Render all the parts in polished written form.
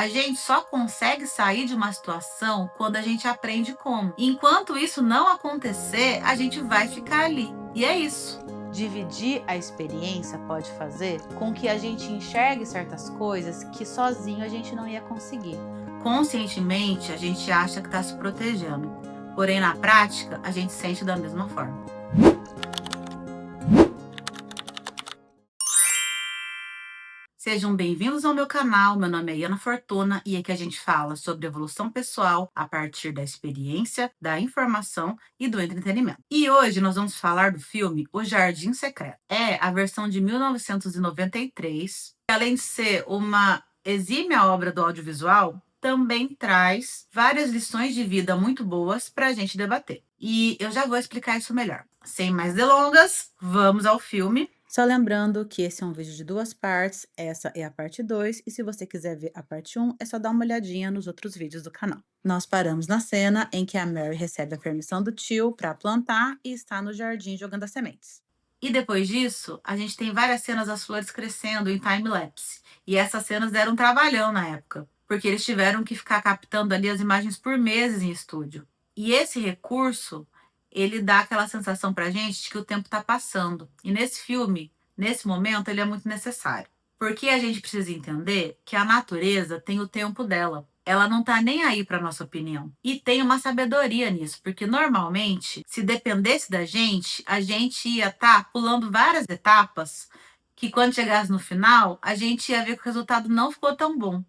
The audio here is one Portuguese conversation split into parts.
A gente só consegue sair de uma situação quando a gente aprende como. Enquanto isso não acontecer, a gente vai ficar ali. E é isso. Dividir a experiência pode fazer com que a gente enxergue certas coisas que sozinho a gente não ia conseguir. Conscientemente, a gente acha que está se protegendo. Porém, na prática, a gente sente da mesma forma. Sejam bem-vindos ao meu canal, meu nome é Iana Fortuna e aqui a gente fala sobre evolução pessoal a partir da experiência, da informação e do entretenimento. E hoje nós vamos falar do filme O Jardim Secreto. É a versão de 1993, que além de ser uma exímia obra do audiovisual, também traz várias lições de vida muito boas para a gente debater. E eu já vou explicar isso melhor. Sem mais delongas, vamos ao filme. Só lembrando que esse é um vídeo de 2 partes, essa é a parte 2, e se você quiser ver a parte 1, é só dar uma olhadinha nos outros vídeos do canal. Nós paramos na cena em que a Mary recebe a permissão do tio para plantar e está no jardim jogando as sementes. E depois disso, a gente tem várias cenas das flores crescendo em time-lapse. E essas cenas deram um trabalhão na época, porque eles tiveram que ficar captando ali as imagens por meses em estúdio. E esse recurso, ele dá aquela sensação pra gente de que o tempo tá passando. E nesse filme, nesse momento, ele é muito necessário. Porque a gente precisa entender que a natureza tem o tempo dela. Ela não tá nem aí para nossa opinião. E tem uma sabedoria nisso, porque normalmente, se dependesse da gente, a gente ia estar pulando várias etapas que quando chegasse no final, a gente ia ver que o resultado não ficou tão bom.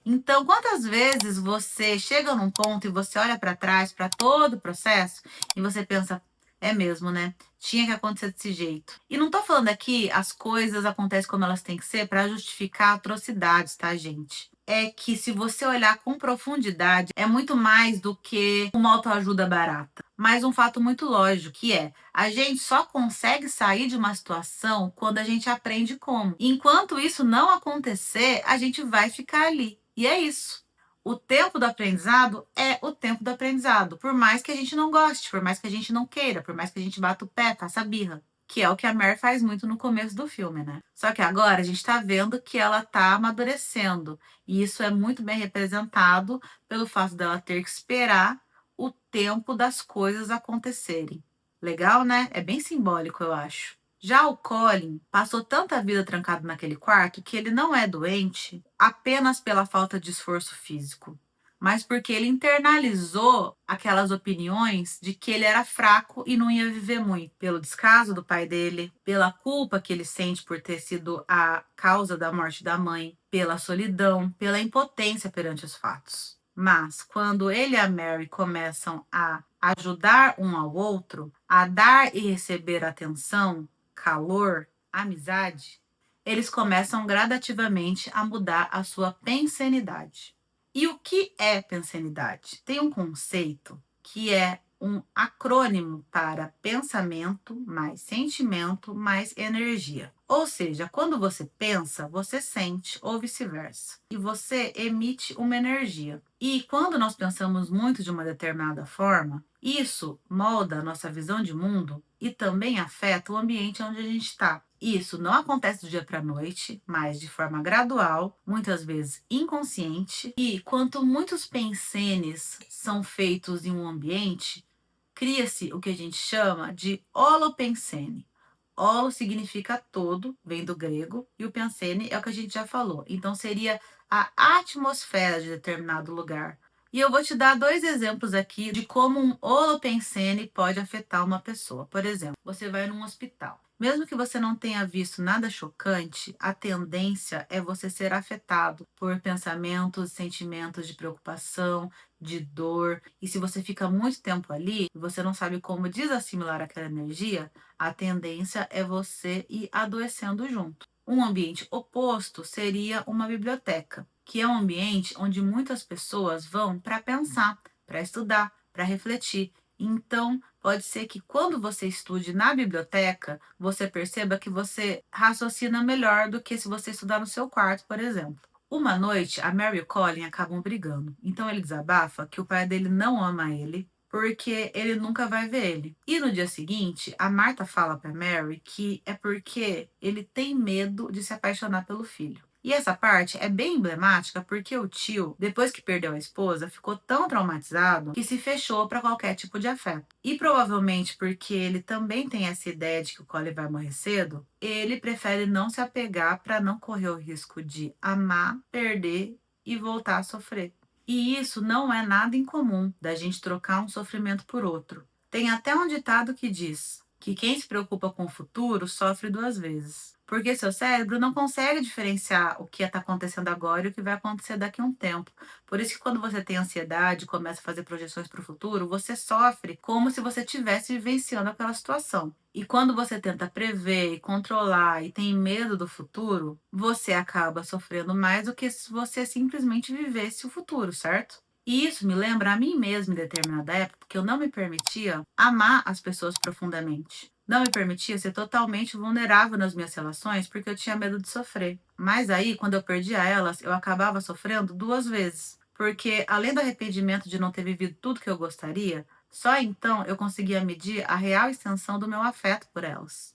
Então, quantas vezes você chega num ponto e você olha para trás, para todo o processo, e você pensa, é mesmo, né? Tinha que acontecer desse jeito. E não tô falando aqui as coisas acontecem como elas têm que ser para justificar atrocidades, tá, gente? É que se você olhar com profundidade, é muito mais do que uma autoajuda barata. Mas um fato muito lógico, que é, a gente só consegue sair de uma situação quando a gente aprende como. Enquanto isso não acontecer, a gente vai ficar ali. E é isso. O tempo do aprendizado é o tempo do aprendizado, por mais que a gente não goste, por mais que a gente não queira, por mais que a gente bata o pé, faça birra. Que é o que a Mare faz muito no começo do filme, né? Só que agora a gente tá vendo que ela tá amadurecendo. E isso é muito bem representado pelo fato dela ter que esperar o tempo das coisas acontecerem. Legal, né? É bem simbólico, eu acho. Já o Colin passou tanta vida trancado naquele quarto que ele não é doente apenas pela falta de esforço físico, mas porque ele internalizou aquelas opiniões de que ele era fraco e não ia viver muito, pelo descaso do pai dele, pela culpa que ele sente por ter sido a causa da morte da mãe, pela solidão, pela impotência perante os fatos. Mas quando ele e a Mary começam a ajudar um ao outro, a dar e receber atenção, calor, amizade, eles começam gradativamente a mudar a sua pensenidade. E o que é pensenidade? Tem um conceito que é um acrônimo para pensamento mais sentimento mais energia. Ou seja, quando você pensa, você sente, ou vice-versa. E você emite uma energia. E quando nós pensamos muito de uma determinada forma, isso molda a nossa visão de mundo e também afeta o ambiente onde a gente está. Isso não acontece do dia para a noite, mas de forma gradual, muitas vezes inconsciente. E quanto muitos pensenes são feitos em um ambiente, cria-se o que a gente chama de holopensene. Holo significa todo, vem do grego, e o pensene é o que a gente já falou. Então seria a atmosfera de determinado lugar. E eu vou te dar dois exemplos aqui de como um holopensene pode afetar uma pessoa. Por exemplo, você vai num hospital. Mesmo que você não tenha visto nada chocante, a tendência é você ser afetado por pensamentos, sentimentos de preocupação, de dor. E se você fica muito tempo ali e você não sabe como desassimilar aquela energia, a tendência é você ir adoecendo junto. Um ambiente oposto seria uma biblioteca, que é um ambiente onde muitas pessoas vão para pensar, para estudar, para refletir. Então, pode ser que quando você estude na biblioteca, você perceba que você raciocina melhor do que se você estudar no seu quarto, por exemplo. Uma noite, a Mary e o Colin acabam brigando. Então ele desabafa que o pai dele não ama ele, porque ele nunca vai ver ele. E no dia seguinte, a Marta fala para Mary que é porque ele tem medo de se apaixonar pelo filho. E essa parte é bem emblemática porque o tio, depois que perdeu a esposa, ficou tão traumatizado que se fechou para qualquer tipo de afeto. E provavelmente porque ele também tem essa ideia de que o Colin vai morrer cedo, ele prefere não se apegar para não correr o risco de amar, perder e voltar a sofrer. E isso não é nada incomum da gente trocar um sofrimento por outro. Tem até um ditado que diz que quem se preocupa com o futuro sofre duas vezes. Porque seu cérebro não consegue diferenciar o que está acontecendo agora e o que vai acontecer daqui a um tempo. Por isso que quando você tem ansiedade e começa a fazer projeções para o futuro, você sofre como se você estivesse vivenciando aquela situação. E quando você tenta prever e controlar e tem medo do futuro, você acaba sofrendo mais do que se você simplesmente vivesse o futuro, certo? E isso me lembra a mim mesma em determinada época, porque eu não me permitia amar as pessoas profundamente. Não me permitia ser totalmente vulnerável nas minhas relações, porque eu tinha medo de sofrer. Mas aí, quando eu perdia elas, eu acabava sofrendo duas vezes. Porque, além do arrependimento de não ter vivido tudo que eu gostaria, só então eu conseguia medir a real extensão do meu afeto por elas.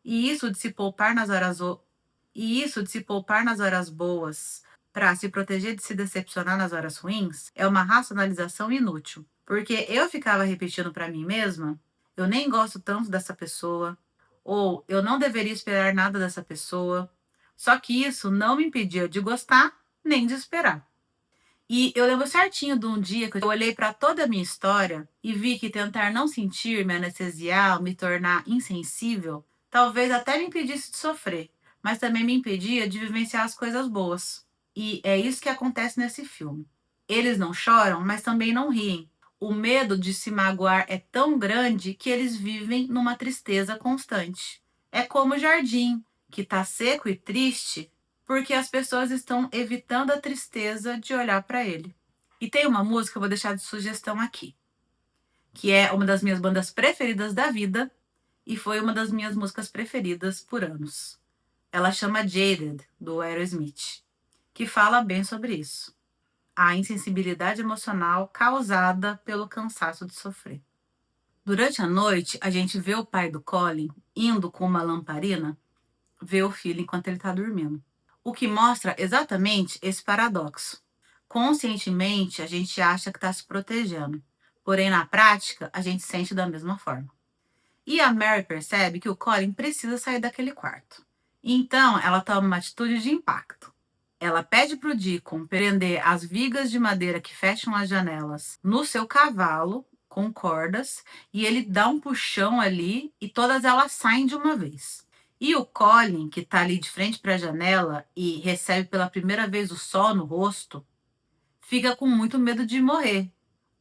E isso de se poupar nas horas boas para se proteger de se decepcionar nas horas ruins é uma racionalização inútil, porque eu ficava repetindo para mim mesma: eu nem gosto tanto dessa pessoa, ou eu não deveria esperar nada dessa pessoa. Só que isso não me impedia de gostar nem de esperar. E eu lembro certinho de um dia que eu olhei para toda a minha história e vi que tentar não sentir, me anestesiar, me tornar insensível, talvez até me impedisse de sofrer, mas também me impedia de vivenciar as coisas boas. E é isso que acontece nesse filme. Eles não choram, mas também não riem. O medo de se magoar é tão grande que eles vivem numa tristeza constante. É como o jardim, que está seco e triste, porque as pessoas estão evitando a tristeza de olhar para ele. E tem uma música que eu vou deixar de sugestão aqui, que é uma das minhas bandas preferidas da vida e foi uma das minhas músicas preferidas por anos. Ela chama Jaded, do Aerosmith, que fala bem sobre isso. A insensibilidade emocional causada pelo cansaço de sofrer. Durante a noite, a gente vê o pai do Colin indo com uma lamparina ver o filho enquanto ele está dormindo. O que mostra exatamente esse paradoxo. Conscientemente, a gente acha que está se protegendo, porém, na prática, a gente sente da mesma forma. E a Mary percebe que o Colin precisa sair daquele quarto. Então, ela toma uma atitude de impacto. Ela pede para o Deacon prender as vigas de madeira que fecham as janelas no seu cavalo, com cordas, e ele dá um puxão ali e todas elas saem de uma vez. E o Colin, que está ali de frente para a janela e recebe pela primeira vez o sol no rosto, fica com muito medo de morrer.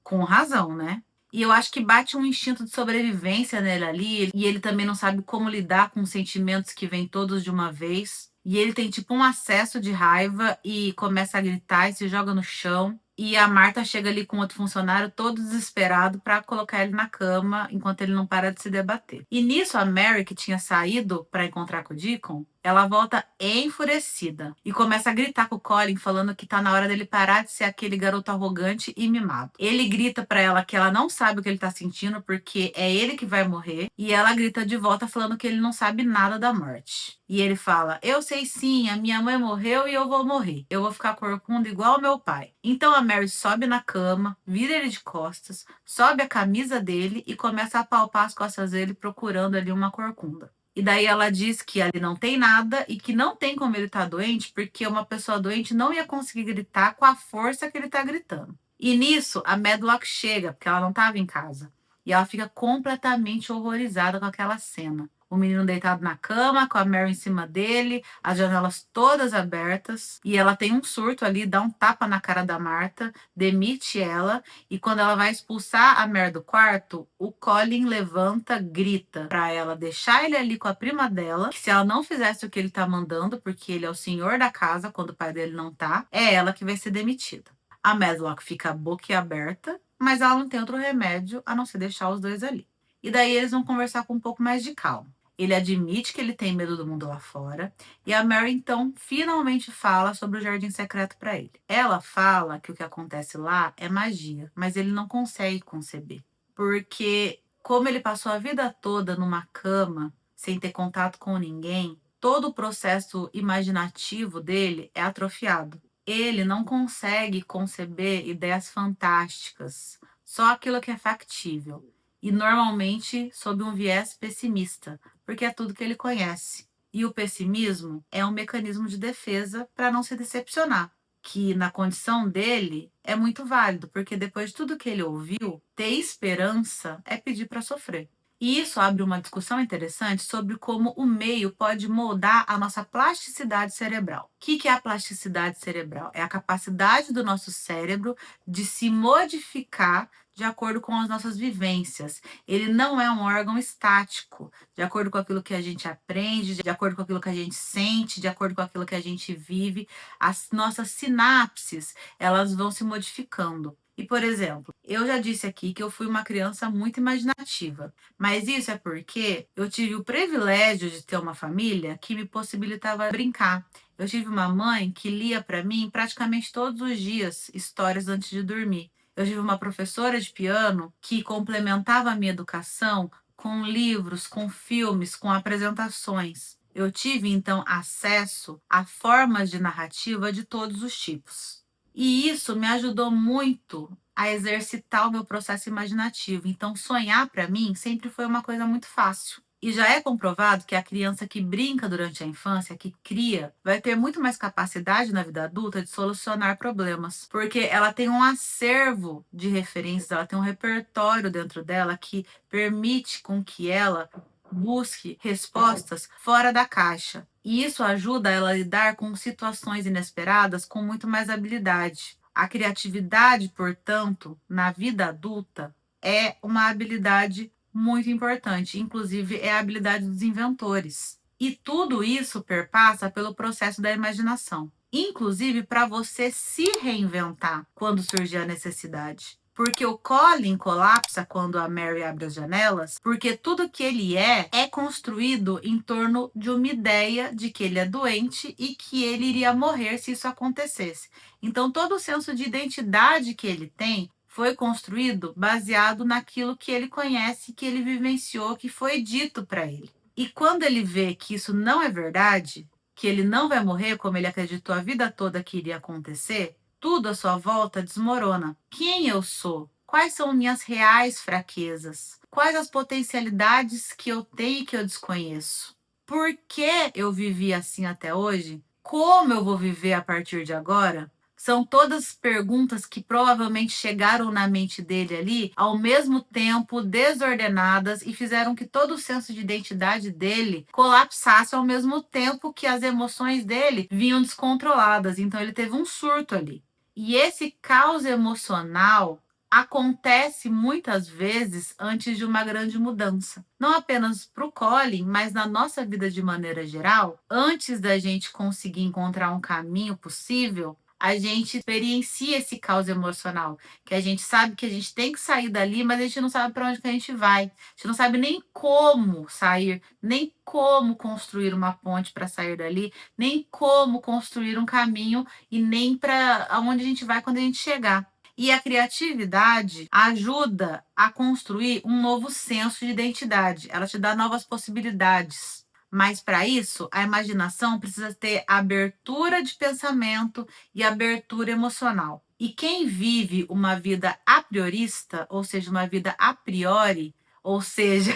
Com razão, né? E eu acho que bate um instinto de sobrevivência nele ali, e ele também não sabe como lidar com os sentimentos que vêm todos de uma vez. E ele tem tipo um acesso de raiva e começa a gritar e se joga no chão. E a Marta chega ali com outro funcionário todo desesperado para colocar ele na cama enquanto ele não para de se debater. E nisso a Mary, que tinha saído para encontrar com o Deacon, ela volta enfurecida e começa a gritar com o Colin, falando que tá na hora dele parar de ser aquele garoto arrogante e mimado. Ele grita pra ela que ela não sabe o que ele tá sentindo porque é ele que vai morrer, e ela grita de volta falando que ele não sabe nada da morte. E ele fala: "Eu sei sim, a minha mãe morreu e eu vou morrer. Eu vou ficar corcunda igual meu pai." Então a Mary sobe na cama, vira ele de costas, sobe a camisa dele e começa a palpar as costas dele procurando ali uma corcunda. E daí ela diz que ali não tem nada e que não tem como ele estar doente, porque uma pessoa doente não ia conseguir gritar com a força que ele está gritando. E nisso, a Medlock chega, porque ela não estava em casa. E ela fica completamente horrorizada com aquela cena. O menino deitado na cama, com a Mary em cima dele, as janelas todas abertas. E ela tem um surto ali, dá um tapa na cara da Marta, demite ela. E quando ela vai expulsar a Mary do quarto, o Colin levanta, grita pra ela deixar ele ali com a prima dela, que se ela não fizesse o que ele tá mandando, porque ele é o senhor da casa quando o pai dele não tá, é ela que vai ser demitida. A Medlock fica boquiaberta, mas ela não tem outro remédio a não ser deixar os dois ali. E daí eles vão conversar com um pouco mais de calma. Ele admite que ele tem medo do mundo lá fora, e a Mary então finalmente fala sobre o jardim secreto para ele. Ela fala que o que acontece lá é magia, mas ele não consegue conceber, porque como ele passou a vida toda numa cama, sem ter contato com ninguém, todo o processo imaginativo dele é atrofiado. Ele não consegue conceber ideias fantásticas, só aquilo que é factível. E normalmente sob um viés pessimista, porque é tudo que ele conhece. E o pessimismo é um mecanismo de defesa para não se decepcionar, que na condição dele é muito válido, porque depois de tudo que ele ouviu, ter esperança é pedir para sofrer. E isso abre uma discussão interessante sobre como o meio pode moldar a nossa plasticidade cerebral. O que é a plasticidade cerebral? É a capacidade do nosso cérebro de se modificar de acordo com as nossas vivências. Ele não é um órgão estático, de acordo com aquilo que a gente aprende, de acordo com aquilo que a gente sente, de acordo com aquilo que a gente vive, as nossas sinapses, elas vão se modificando. E, por exemplo, eu já disse aqui que eu fui uma criança muito imaginativa, mas isso é porque eu tive o privilégio de ter uma família que me possibilitava brincar. Eu tive uma mãe que lia para mim praticamente todos os dias histórias antes de dormir. Eu tive uma professora de piano que complementava a minha educação com livros, com filmes, com apresentações. Eu tive então acesso a formas de narrativa de todos os tipos. E isso me ajudou muito a exercitar o meu processo imaginativo. Então, sonhar para mim sempre foi uma coisa muito fácil. E já é comprovado que a criança que brinca durante a infância, que cria, vai ter muito mais capacidade na vida adulta de solucionar problemas, porque ela tem um acervo de referências, ela tem um repertório dentro dela que permite com que ela busque respostas fora da caixa. E isso ajuda ela a lidar com situações inesperadas com muito mais habilidade. A criatividade, portanto, na vida adulta, é uma habilidade muito importante, inclusive é a habilidade dos inventores. E tudo isso perpassa pelo processo da imaginação, inclusive para você se reinventar quando surgir a necessidade. Porque o Colin colapsa quando a Mary abre as janelas, porque tudo que ele é construído em torno de uma ideia de que ele é doente e que ele iria morrer se isso acontecesse. Então, todo o senso de identidade que ele tem foi construído baseado naquilo que ele conhece, que ele vivenciou, que foi dito para ele. E quando ele vê que isso não é verdade, que ele não vai morrer como ele acreditou a vida toda que iria acontecer, tudo à sua volta desmorona. Quem eu sou? Quais são minhas reais fraquezas? Quais as potencialidades que eu tenho e que eu desconheço? Por que eu vivi assim até hoje? Como eu vou viver a partir de agora? São todas perguntas que provavelmente chegaram na mente dele ali ao mesmo tempo, desordenadas, e fizeram que todo o senso de identidade dele colapsasse ao mesmo tempo que as emoções dele vinham descontroladas. Então ele teve um surto ali. E esse caos emocional acontece muitas vezes antes de uma grande mudança. Não apenas para o Colin, mas na nossa vida de maneira geral, antes da gente conseguir encontrar um caminho possível, a gente experiencia esse caos emocional, que a gente sabe que a gente tem que sair dali, mas a gente não sabe para onde que a gente vai. A gente não sabe nem como sair, nem como construir uma ponte para sair dali, nem como construir um caminho e nem para aonde a gente vai quando a gente chegar. E a criatividade ajuda a construir um novo senso de identidade. Ela te dá novas possibilidades. Mas para isso, a imaginação precisa ter abertura de pensamento e abertura emocional. E quem vive uma vida a priorista, ou seja, uma vida a priori, ou seja,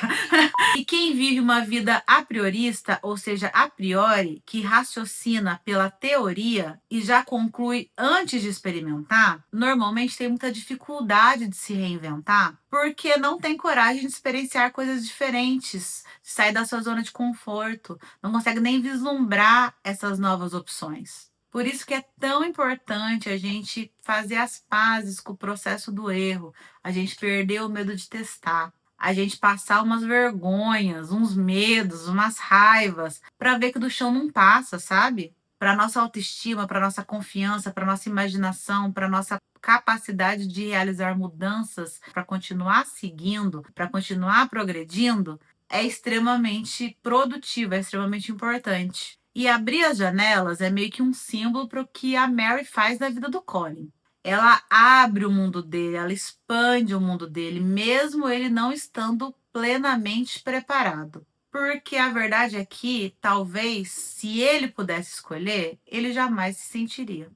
e quem vive uma vida a priorista, ou seja, a priori, que raciocina pela teoria e já conclui antes de experimentar, normalmente tem muita dificuldade de se reinventar, porque não tem coragem de experienciar coisas diferentes, sai da sua zona de conforto, não consegue nem vislumbrar essas novas opções. Por isso que é tão importante a gente fazer as pazes com o processo do erro, a gente perder o medo de testar, a gente passar umas vergonhas, uns medos, umas raivas, para ver que do chão não passa, sabe? Para nossa autoestima, para nossa confiança, para nossa imaginação, para nossa capacidade de realizar mudanças, para continuar seguindo, para continuar progredindo, é extremamente produtivo, é extremamente importante. E abrir as janelas é meio que um símbolo para o que a Mary faz na vida do Colin. Ela abre o mundo dele, ela expande o mundo dele, mesmo ele não estando plenamente preparado. Porque a verdade é que, talvez, se ele pudesse escolher, ele jamais se sentiria.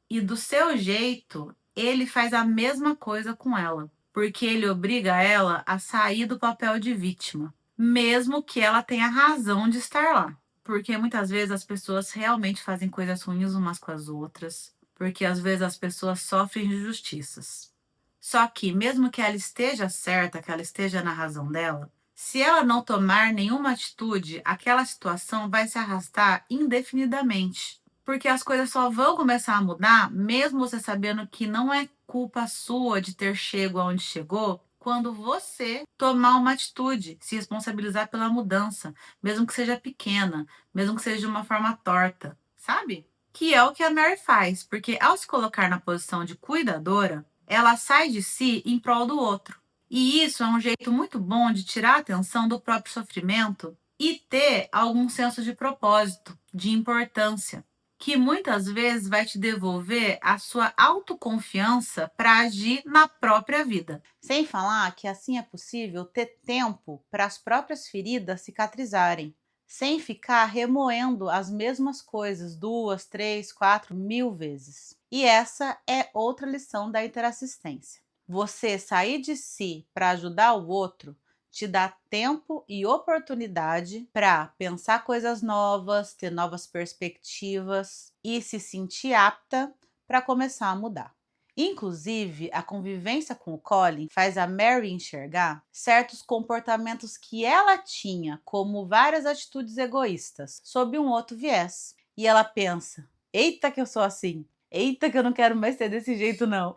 E do seu jeito, ele faz a mesma coisa com ela, porque ele obriga ela a sair do papel de vítima, mesmo que ela tenha razão de estar lá. Porque muitas vezes as pessoas realmente fazem coisas ruins umas com as outras, porque às vezes as pessoas sofrem injustiças. Só que, mesmo que ela esteja certa, que ela esteja na razão dela, se ela não tomar nenhuma atitude, aquela situação vai se arrastar indefinidamente. Porque as coisas só vão começar a mudar, mesmo você sabendo que não é culpa sua de ter chego aonde chegou, quando você tomar uma atitude, se responsabilizar pela mudança, mesmo que seja pequena, mesmo que seja de uma forma torta, sabe? Que é o que a Mary faz, porque ao se colocar na posição de cuidadora, ela sai de si em prol do outro. E isso é um jeito muito bom de tirar a atenção do próprio sofrimento e ter algum senso de propósito, de importância, que muitas vezes vai te devolver a sua autoconfiança para agir na própria vida. Sem falar que assim é possível ter tempo para as próprias feridas cicatrizarem, sem ficar remoendo as mesmas coisas 2, 3, 4 mil vezes. E essa é outra lição da interassistência. Você sair de si para ajudar o outro te dá tempo e oportunidade para pensar coisas novas, ter novas perspectivas e se sentir apta para começar a mudar. Inclusive, a convivência com o Colin faz a Mary enxergar certos comportamentos que ela tinha, como várias atitudes egoístas, sob um outro viés. E ela pensa: eita, que eu sou assim! Eita, que eu não quero mais ser desse jeito, não.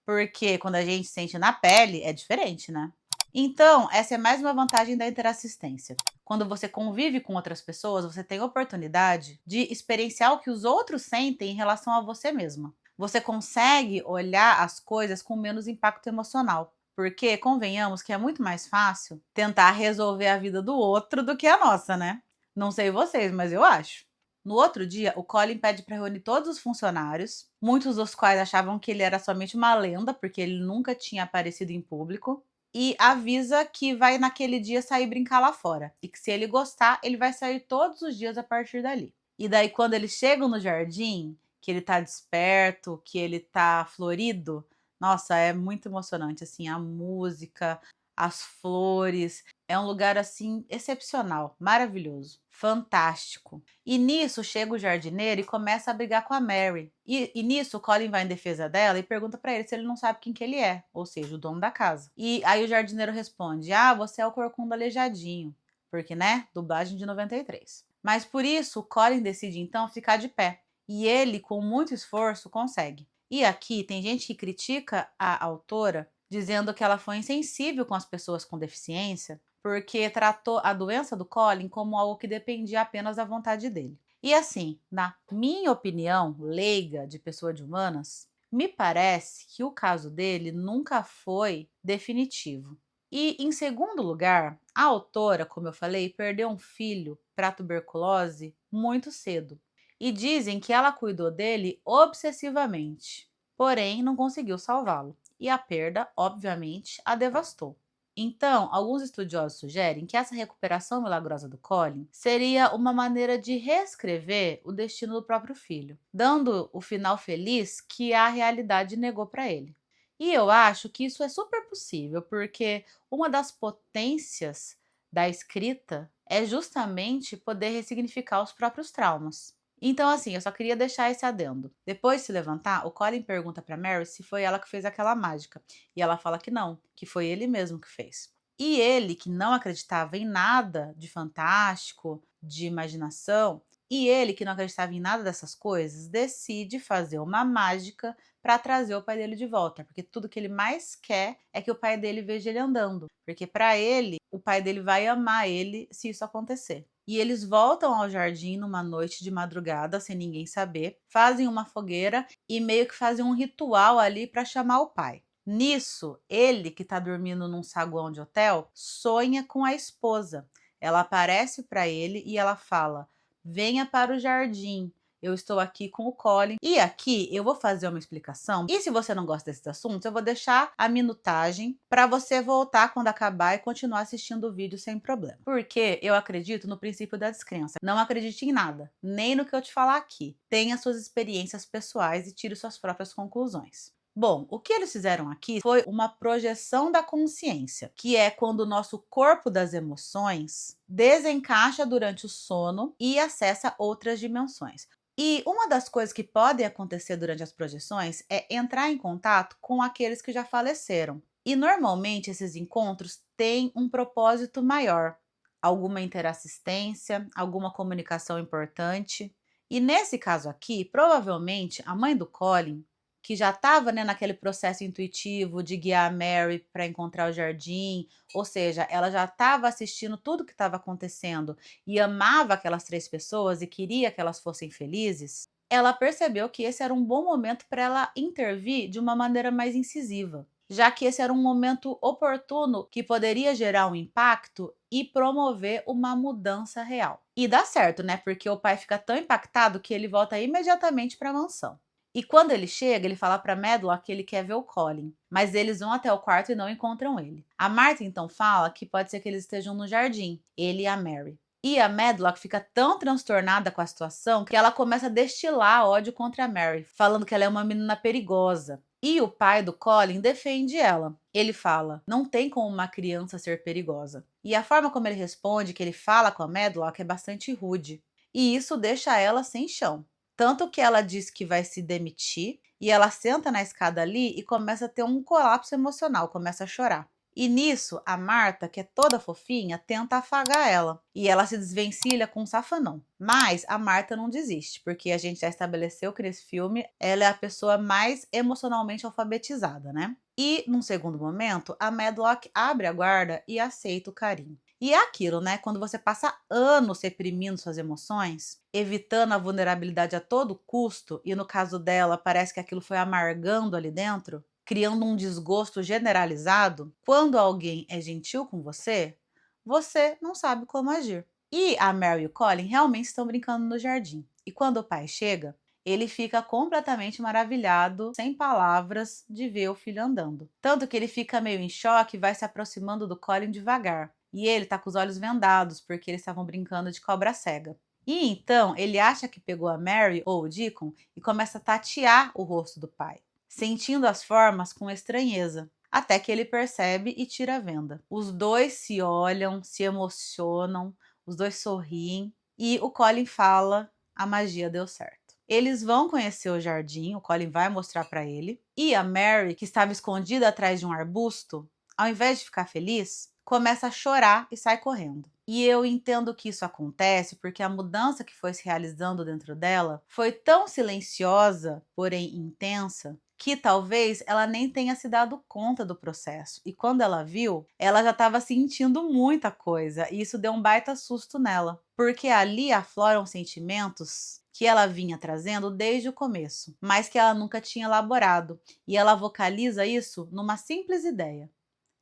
Porque quando a gente sente na pele, é diferente, né? Então, essa é mais uma vantagem da interassistência. Quando você convive com outras pessoas, você tem oportunidade de experienciar o que os outros sentem em relação a você mesma. Você consegue olhar as coisas com menos impacto emocional. Porque, convenhamos que é muito mais fácil tentar resolver a vida do outro do que a nossa, né? Não sei vocês, mas eu acho. No outro dia, o Colin pede para reunir todos os funcionários, muitos dos quais achavam que ele era somente uma lenda, porque ele nunca tinha aparecido em público, e avisa que vai naquele dia sair brincar lá fora, e que se ele gostar, ele vai sair todos os dias a partir dali. E daí, quando eles chegam no jardim, que ele tá desperto, que ele tá florido, nossa, é muito emocionante, assim, a música, as flores, é um lugar, assim, excepcional, maravilhoso, fantástico. E nisso chega o jardineiro e começa a brigar com a Mary. E nisso o Colin vai em defesa dela e pergunta pra ele se ele não sabe quem que ele é, ou seja, o dono da casa. E aí o jardineiro responde: ah, você é o corcunda aleijadinho. Porque, né, dublagem de 93. Mas por isso o Colin decide então ficar de pé. E ele, com muito esforço, consegue. E aqui tem gente que critica a autora dizendo que ela foi insensível com as pessoas com deficiência, porque tratou a doença do Colin como algo que dependia apenas da vontade dele. E assim, na minha opinião leiga de pessoa de humanas, me parece que o caso dele nunca foi definitivo. E, em segundo lugar, a autora, como eu falei, perdeu um filho para tuberculose muito cedo. E dizem que ela cuidou dele obsessivamente, porém não conseguiu salvá-lo. E a perda, obviamente, a devastou. Então, alguns estudiosos sugerem que essa recuperação milagrosa do Colin seria uma maneira de reescrever o destino do próprio filho, dando o final feliz que a realidade negou para ele. E eu acho que isso é super possível, porque uma das potências da escrita é justamente poder ressignificar os próprios traumas. Então, assim, eu só queria deixar esse adendo. Depois de se levantar, o Colin pergunta para Mary se foi ela que fez aquela mágica. E ela fala que não, que foi ele mesmo que fez. E ele, que não acreditava em nada de fantástico, de imaginação, e ele, que não acreditava em nada dessas coisas, decide fazer uma mágica para trazer o pai dele de volta, porque tudo que ele mais quer é que o pai dele veja ele andando, porque para ele, o pai dele vai amar ele se isso acontecer. E eles voltam ao jardim numa noite de madrugada, sem ninguém saber, fazem uma fogueira e meio que fazem um ritual ali para chamar o pai. Nisso, ele, que está dormindo num saguão de hotel, sonha com a esposa. Ela aparece para ele e ela fala: venha para o jardim, eu estou aqui com o Colin e aqui eu vou fazer uma explicação. E se você não gosta desses assuntos, eu vou deixar a minutagem para você voltar quando acabar e continuar assistindo o vídeo sem problema. Porque eu acredito no princípio da descrença. Não acredite em nada, nem no que eu te falar aqui. Tenha suas experiências pessoais e tire suas próprias conclusões. Bom, o que eles fizeram aqui foi uma projeção da consciência, que é quando o nosso corpo das emoções desencaixa durante o sono e acessa outras dimensões. E uma das coisas que podem acontecer durante as projeções é entrar em contato com aqueles que já faleceram. E normalmente esses encontros têm um propósito maior, alguma interassistência, alguma comunicação importante. E nesse caso aqui, provavelmente a mãe do Colin, que já estava, né, naquele processo intuitivo de guiar a Mary para encontrar o jardim, ou seja, ela já estava assistindo tudo que estava acontecendo e amava aquelas 3 pessoas e queria que elas fossem felizes, ela percebeu que esse era um bom momento para ela intervir de uma maneira mais incisiva, já que esse era um momento oportuno que poderia gerar um impacto e promover uma mudança real. E dá certo, né? Porque o pai fica tão impactado que ele volta imediatamente para a mansão. E quando ele chega, ele fala para Medlock que ele quer ver o Colin, mas eles vão até o quarto e não encontram ele. A Martha então fala que pode ser que eles estejam no jardim, ele e a Mary. E a Medlock fica tão transtornada com a situação que ela começa a destilar ódio contra a Mary, falando que ela é uma menina perigosa. E o pai do Colin defende ela. Ele fala: não tem como uma criança ser perigosa. E a forma como ele responde, que ele fala com a Medlock, é bastante rude. E isso deixa ela sem chão. Tanto que ela diz que vai se demitir e ela senta na escada ali e começa a ter um colapso emocional, começa a chorar. E nisso, a Marta, que é toda fofinha, tenta afagar ela. E ela se desvencilha com um safanão. Mas a Marta não desiste, porque a gente já estabeleceu que nesse filme ela é a pessoa mais emocionalmente alfabetizada, né? E, num segundo momento, a Medlock abre a guarda e aceita o carinho. E é aquilo, né? Quando você passa anos reprimindo suas emoções, evitando a vulnerabilidade a todo custo, e no caso dela, parece que aquilo foi amargando ali dentro, criando um desgosto generalizado, quando alguém é gentil com você, você não sabe como agir. E a Mary e o Colin realmente estão brincando no jardim. E quando o pai chega, ele fica completamente maravilhado, sem palavras, de ver o filho andando. Tanto que ele fica meio em choque e vai se aproximando do Colin devagar. E ele tá com os olhos vendados, porque eles estavam brincando de cobra cega. E então ele acha que pegou a Mary ou o Deacon e começa a tatear o rosto do pai, sentindo as formas com estranheza, até que ele percebe e tira a venda. Os dois se olham, se emocionam, os dois sorriem e o Colin fala: a magia deu certo. Eles vão conhecer o jardim, o Colin vai mostrar para ele, e a Mary, que estava escondida atrás de um arbusto, ao invés de ficar feliz, começa a chorar e sai correndo. E eu entendo que isso acontece porque a mudança que foi se realizando dentro dela foi tão silenciosa, porém intensa, que talvez ela nem tenha se dado conta do processo. E quando ela viu, ela já estava sentindo muita coisa, e isso deu um baita susto nela, porque ali afloram sentimentos que ela vinha trazendo desde o começo, mas que ela nunca tinha elaborado, e ela vocaliza isso numa simples ideia: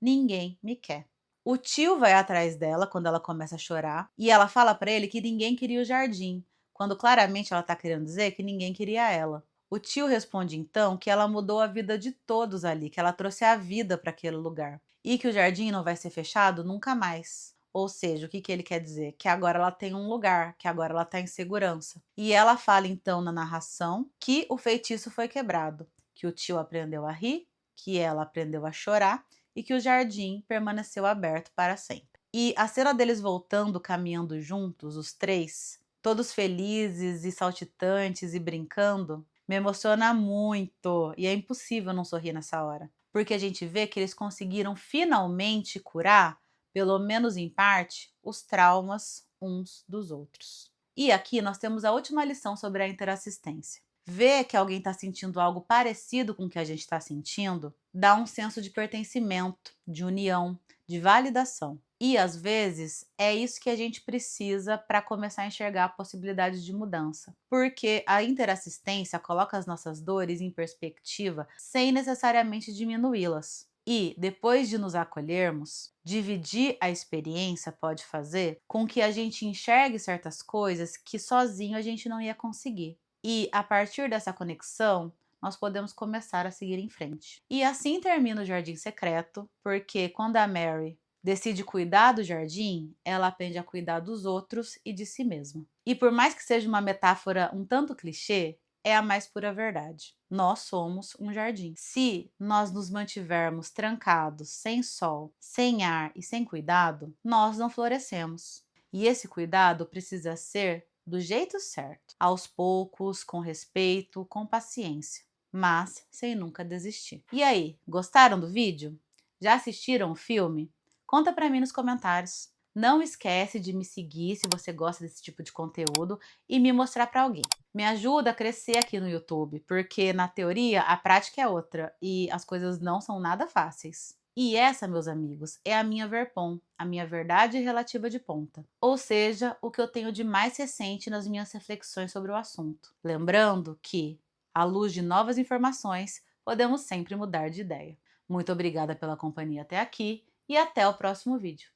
ninguém me quer. O tio vai atrás dela quando ela começa a chorar e ela fala para ele que ninguém queria o jardim, quando claramente ela está querendo dizer que ninguém queria ela. O tio responde então que ela mudou a vida de todos ali, que ela trouxe a vida para aquele lugar e que o jardim não vai ser fechado nunca mais. Ou seja, o que que ele quer dizer? Que agora ela tem um lugar, que agora ela está em segurança. E ela fala então na narração que o feitiço foi quebrado, que o tio aprendeu a rir, que ela aprendeu a chorar e que o jardim permaneceu aberto para sempre. E a cena deles voltando, caminhando juntos, os 3, todos felizes e saltitantes e brincando, me emociona muito e é impossível não sorrir nessa hora, porque a gente vê que eles conseguiram finalmente curar, pelo menos em parte, os traumas uns dos outros. E aqui nós temos a última lição sobre a interassistência. Ver que alguém está sentindo algo parecido com o que a gente está sentindo dá um senso de pertencimento, de união, de validação. E às vezes é isso que a gente precisa para começar a enxergar possibilidades de mudança. Porque a interassistência coloca as nossas dores em perspectiva sem necessariamente diminuí-las. E, depois de nos acolhermos, dividir a experiência pode fazer com que a gente enxergue certas coisas que sozinho a gente não ia conseguir. E a partir dessa conexão, nós podemos começar a seguir em frente. E assim termina o Jardim Secreto, porque quando a Mary decide cuidar do jardim, ela aprende a cuidar dos outros e de si mesma. E por mais que seja uma metáfora um tanto clichê, é a mais pura verdade. Nós somos um jardim. Se nós nos mantivermos trancados, sem sol, sem ar e sem cuidado, nós não florescemos. E esse cuidado precisa ser do jeito certo, aos poucos, com respeito, com paciência, mas sem nunca desistir. E aí, gostaram do vídeo? Já assistiram o filme? Conta pra mim nos comentários. Não esquece de me seguir se você gosta desse tipo de conteúdo e me mostrar para alguém. Me ajuda a crescer aqui no YouTube, porque na teoria a prática é outra e as coisas não são nada fáceis. E essa, meus amigos, é a minha Verpom, a minha verdade relativa de ponta. Ou seja, o que eu tenho de mais recente nas minhas reflexões sobre o assunto. Lembrando que, à luz de novas informações, podemos sempre mudar de ideia. Muito obrigada pela companhia até aqui e até o próximo vídeo.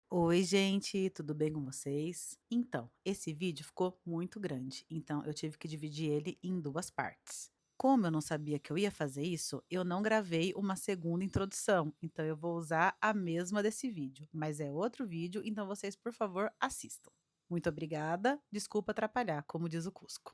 Oi, gente, tudo bem com vocês? Então, esse vídeo ficou muito grande, então eu tive que dividir ele em duas partes. Como eu não sabia que eu ia fazer isso, eu não gravei uma segunda introdução, então eu vou usar a mesma desse vídeo, mas é outro vídeo, então vocês, por favor, assistam. Muito obrigada, desculpa atrapalhar, como diz o Cusco.